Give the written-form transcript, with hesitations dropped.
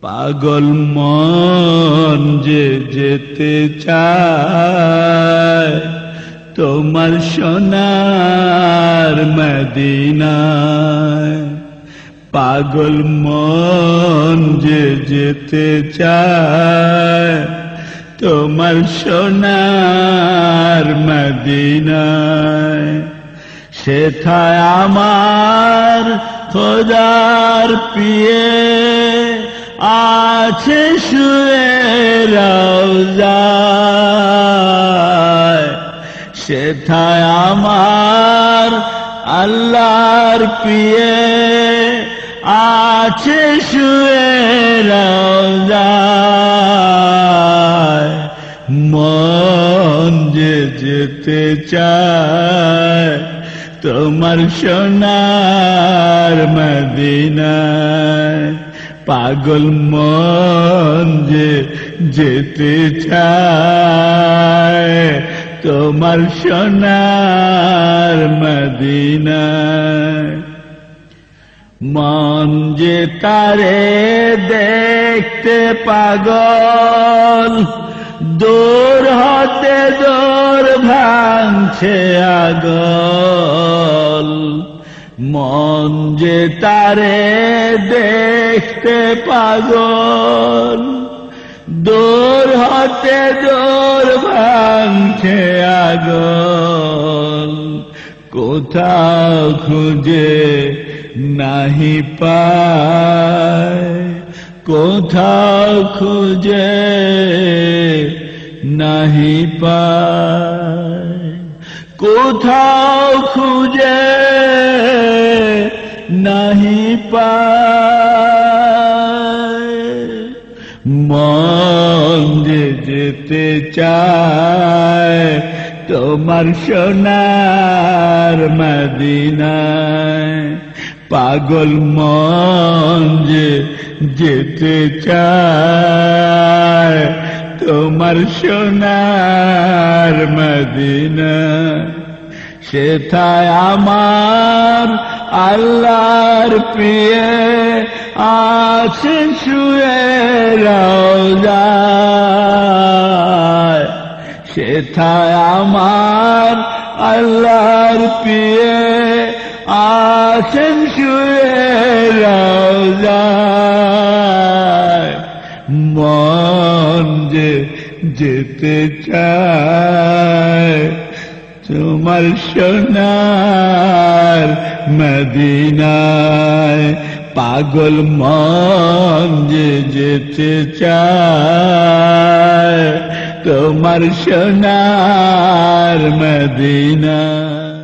পাগল মন যে যেতে চায় তোমার সোনার মদিনায়। পাগল মন যে যেতে চায় তোমার সোনার মদিনায়। সেথায় আমার খোদার পিয়ে আছে শুয়ে রওজায়। সেথায় আমার আল্লাহর পিয়ে আছে শুয়ে রওজায়। মন যে যেতে চায় তোমার সোনার মদিনায়। পাগল মন যে যেতে চায় তোমার সোনার মদিনায়। মন যে তারে দেখতে পাগল, দূর হতে দূর ভাঙছে আগল। মন যে তারে দেখতে পাগল, দূর হতে দূর ভাঙছে আগল। কোথাও খুঁজে নাহি পায়, কোথাও খুঁজে নাহি পায়, কোথাও খুঁজে নাহি পায়। মন যে যেতে চায় তোমার সোনার মদিনায়। পাগল মন যে যেতে চায় তোমার সোনার মদিনায়। সেথায় আমার আল্লাহর প্রিয়ে আছেন শুয়ে রওজায়। সেথায় আমার আল্লাহর প্রিয়ে আছেন শুয়ে রওজায়। মন যে যেতে চায় তোমার সোনার মদিনায়। পাগল মন যে যেতে চায় তোমার সোনার মদিনায়।